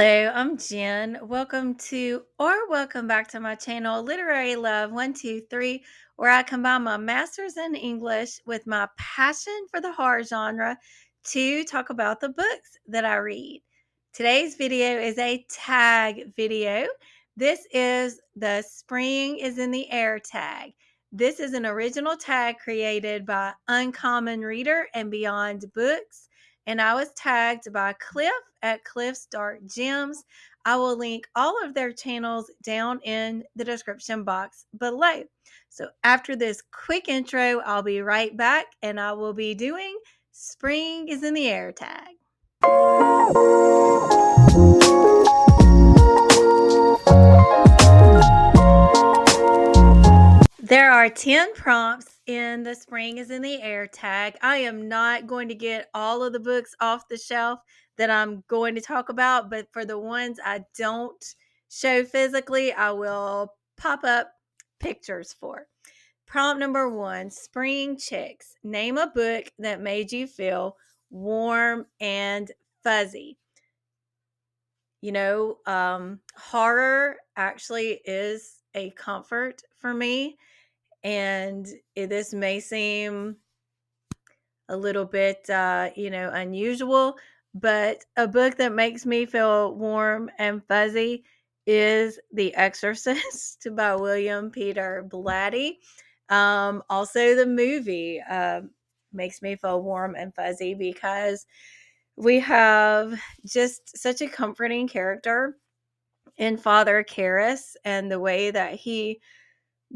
Hello, I'm Jen. Welcome back to my channel, Literary Love 123, where I combine my master's in English with my passion for the horror genre to talk about the books that I read. Today's video is a tag video. This is the Spring is in the Air tag. This is an original tag created by Uncommon Reader and Beyond Books, and I was tagged by Cliff at Cliff's Dark Gems. I will link all of their channels down in the description box below. So after this quick intro, I'll be right back and I will be doing Spring is in the Air tag. There are 10 prompts in the Spring is in the Air tag. I am not going to get all of the books off the shelf that I'm going to talk about, but for the ones I don't show physically, I will pop up pictures for. Prompt number 1, Spring Chicks. Name a book that made you feel warm and fuzzy. Horror actually is a comfort for me. And this may seem a little bit, unusual, but a book that makes me feel warm and fuzzy is The Exorcist by William Peter Blatty. Also, the movie makes me feel warm and fuzzy because we have just such a comforting character in Father Karras, and the way that he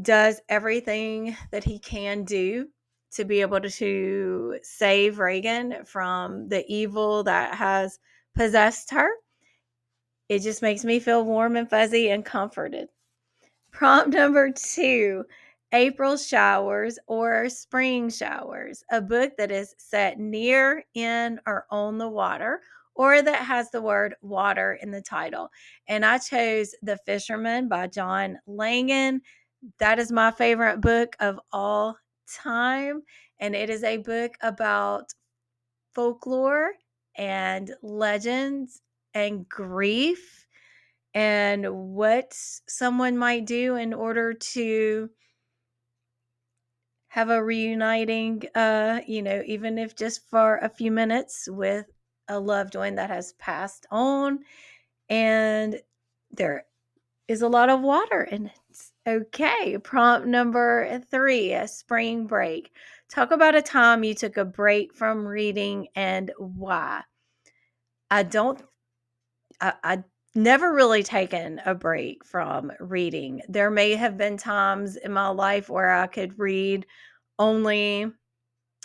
does everything that he can do to be able to save Reagan from the evil that has possessed her. It just makes me feel warm and fuzzy and comforted. Prompt number 2, April Showers or Spring Showers, a book that is set near, in, or on the water, or that has the word water in the title. And I chose The Fisherman by John Langan. That is my favorite book of all time. And it is a book about folklore and legends and grief and what someone might do in order to have a reuniting, even if just for a few minutes, with a loved one that has passed on. And there is a lot of water in it. Okay, prompt number 3, a spring break. Talk about a time you took a break from reading and why. I never really taken a break from reading. There may have been times in my life where I could read only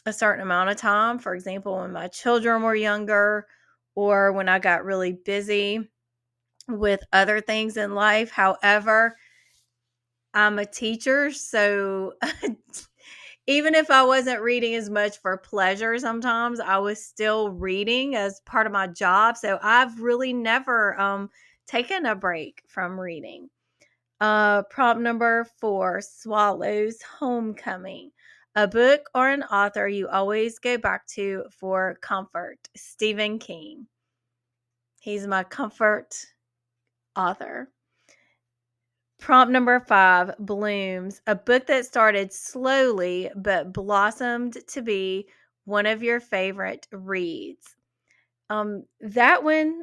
a certain amount of time. For example, when my children were younger or when I got really busy with other things in life. However, I'm a teacher, so even if I wasn't reading as much for pleasure, sometimes I was still reading as part of my job. So I've really never taken a break from reading. Prompt number 4, Swallow's Homecoming. A book or an author you always go back to for comfort. Stephen King. He's my comfort author. Prompt number 5, Blooms. A book that started slowly but blossomed to be one of your favorite reads. That one,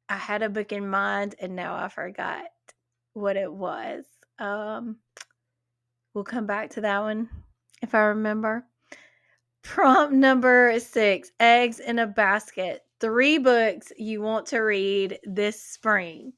I had a book in mind and now I forgot what it was. We'll come back to that one if I remember. Prompt number 6, Eggs in a Basket. 3 books you want to read this spring.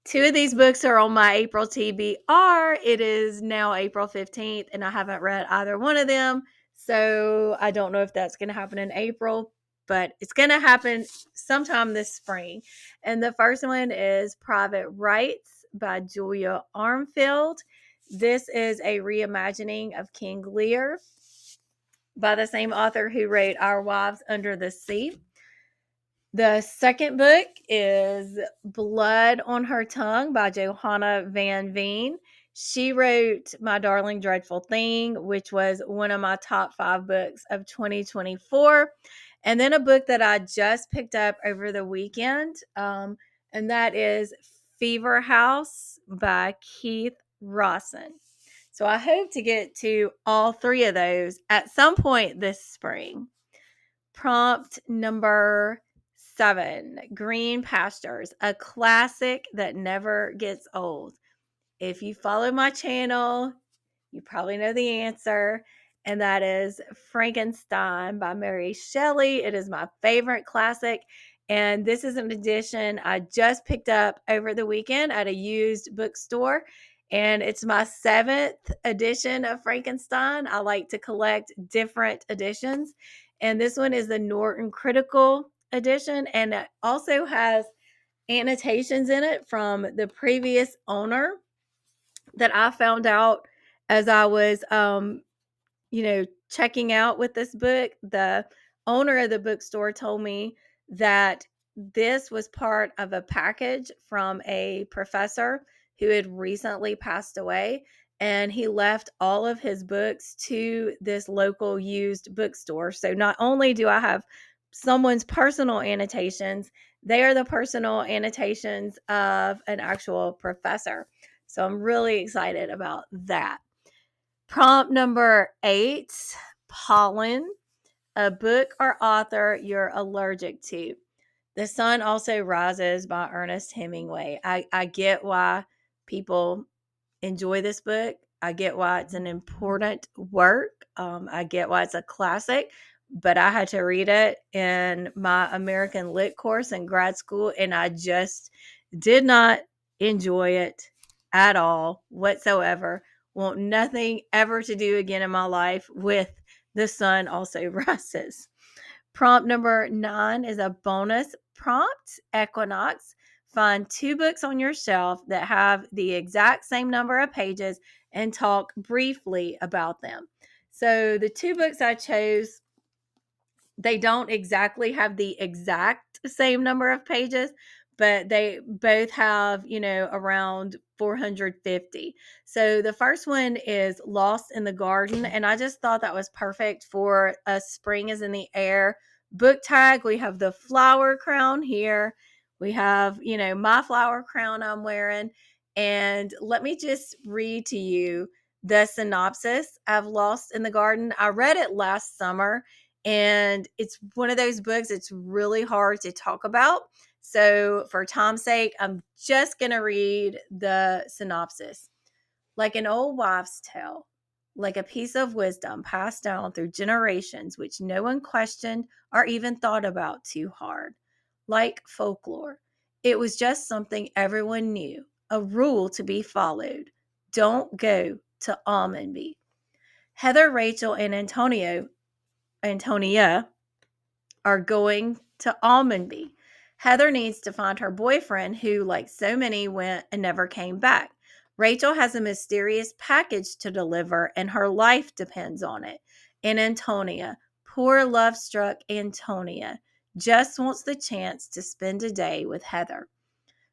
2 of these books are on my April TBR. It is now April 15th, and I haven't read either one of them. So I don't know if that's going to happen in April, but it's going to happen sometime this spring. And the first one is Private Rights by Julia Armfield. This is a reimagining of King Lear by the same author who wrote Our Wives Under the Sea. The second book is Blood on Her Tongue by Johanna Van Veen. She wrote My Darling Dreadful Thing, which was one of my top 5 books of 2024. And then a book that I just picked up over the weekend, and that is Fever House by Keith Rawson. So I hope to get to all three of those at some point this spring. Prompt number 7, Green Pastures, a classic that never gets old. If you follow my channel, you probably know the answer, and that is Frankenstein by Mary Shelley. It is my favorite classic, and this is an edition I just picked up over the weekend at a used bookstore, and it's my 7th edition of Frankenstein. I like to collect different editions, and this one is the Norton Critical edition, and it also has annotations in it from the previous owner that I found out as I was, checking out with this book. The owner of the bookstore told me that this was part of a package from a professor who had recently passed away. And he left all of his books to this local used bookstore. So not only do I have someone's personal annotations, they are the personal annotations of an actual professor. So I'm really excited about that. Prompt number 8, Pollen, a book or author you're allergic to. The Sun Also Rises by Ernest Hemingway. I get why people enjoy this book. I get why it's an important work. I get why it's a classic, but I had to read it in my American Lit course in grad school, and I just did not enjoy it at all whatsoever. Want nothing ever to do again in my life with The Sun Also Rises. Prompt number 9 is a bonus prompt, Equinox. Find 2 books on your shelf that have the exact same number of pages and talk briefly about them. So the 2 books I chose, they don't exactly have the exact same number of pages, but they both have, around 450. So the first one is Lost in the Garden, and I just thought that was perfect for a Spring is in the Air book tag. We have the flower crown here. We have, my flower crown I'm wearing. And let me just read to you the synopsis of Lost in the Garden. I read it last summer, and it's one of those books it's really hard to talk about. So for time's sake, I'm just going to read the synopsis. Like an old wives' tale, like a piece of wisdom passed down through generations, which no one questioned or even thought about too hard. Like folklore, it was just something everyone knew, a rule to be followed. Don't go to Almondby. Heather, Rachel, and Antonia are going to Almondby. Heather needs to find her boyfriend who, like so many, went and never came back. Rachel has a mysterious package to deliver and her life depends on it. And Antonia, poor love-struck Antonia, just wants the chance to spend a day with Heather.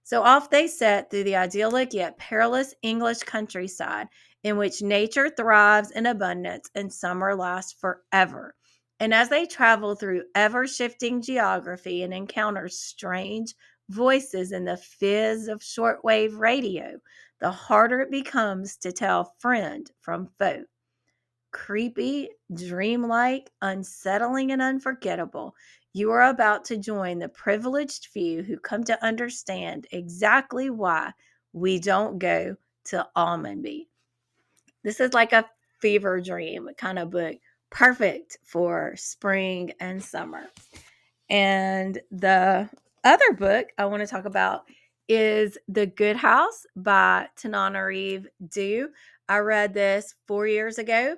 So off they set through the idyllic yet perilous English countryside in which nature thrives in abundance and summer lasts forever. And as they travel through ever-shifting geography and encounter strange voices in the fizz of shortwave radio, the harder it becomes to tell friend from foe. Creepy, dreamlike, unsettling, and unforgettable, you are about to join the privileged few who come to understand exactly why we don't go to Almondby. This is like a fever dream kind of book, perfect for spring and summer. And the other book I want to talk about is The Good House by Tananarive Due. I read this 4 years ago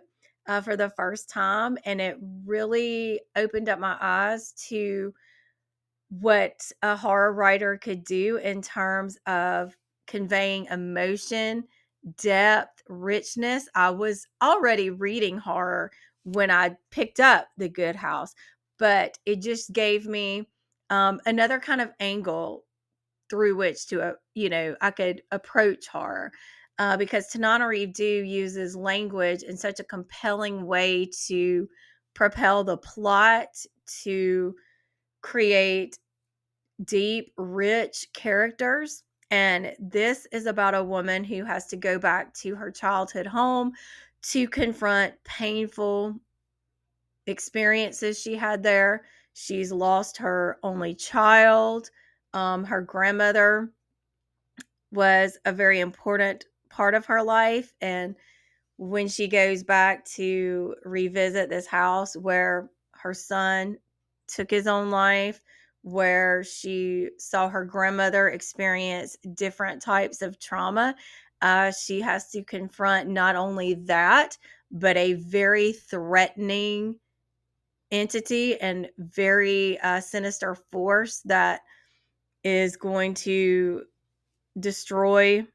for the first time, and it really opened up my eyes to what a horror writer could do in terms of conveying emotion, depth, richness. I was already reading horror when I picked up The Good House, but it just gave me another kind of angle through which to, I could approach horror. Because Tananarive Due uses language in such a compelling way to propel the plot, to create deep, rich characters. And this is about a woman who has to go back to her childhood home to confront painful experiences she had there. She's lost her only child. Her grandmother was a very important part of her life. And when she goes back to revisit this house where her son took his own life, where she saw her grandmother experience different types of trauma, she has to confront not only that, but a very threatening entity and very sinister force that is going to destroy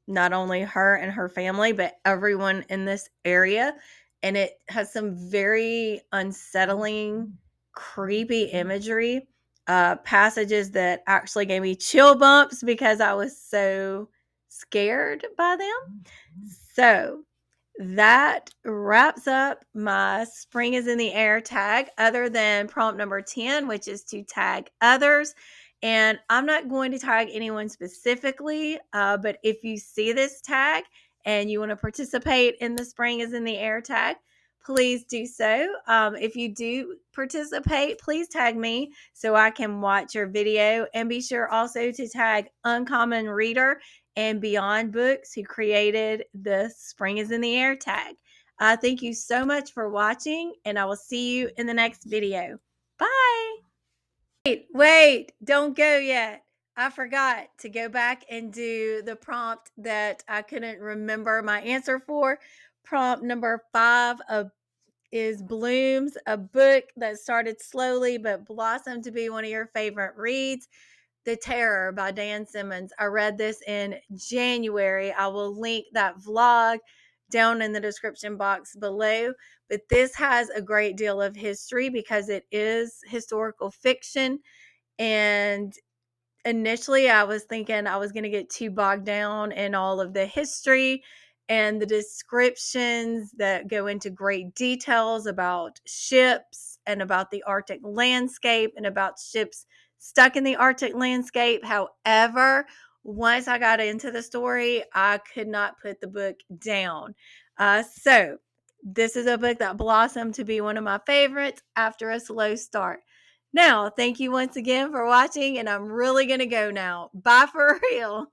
not only her and her family, but everyone in this area. And it has some very unsettling, creepy imagery, passages that actually gave me chill bumps because I was so scared by them. So that wraps up my spring is in the air tag, other than prompt number 10, which is to tag others. And I'm not going to tag anyone specifically, but if you see this tag and you want to participate in the spring is in the air tag, please do so. If you do participate, please tag me so I can watch your video. And be sure also to tag Uncommon Reader and Beyond Books, who created the Spring is in the Air tag. Thank you so much for watching, and I will see you in the next video. Bye. Wait, don't go yet. I forgot to go back and do the prompt that I couldn't remember my answer for. Prompt number 5 is Blooms, a book that started slowly but blossomed to be one of your favorite reads. The Terror by Dan Simmons. I read this in January. I will link that vlog down in the description box below. But this has a great deal of history because it is historical fiction. And initially I was thinking I was going to get too bogged down in all of the history and the descriptions that go into great details about ships and about the Arctic landscape and about ships stuck in the Arctic landscape. However, once I got into the story, I could not put the book down. So this is a book that blossomed to be one of my favorites after a slow start. Now, thank you once again for watching, and I'm really going to go now. Bye for real.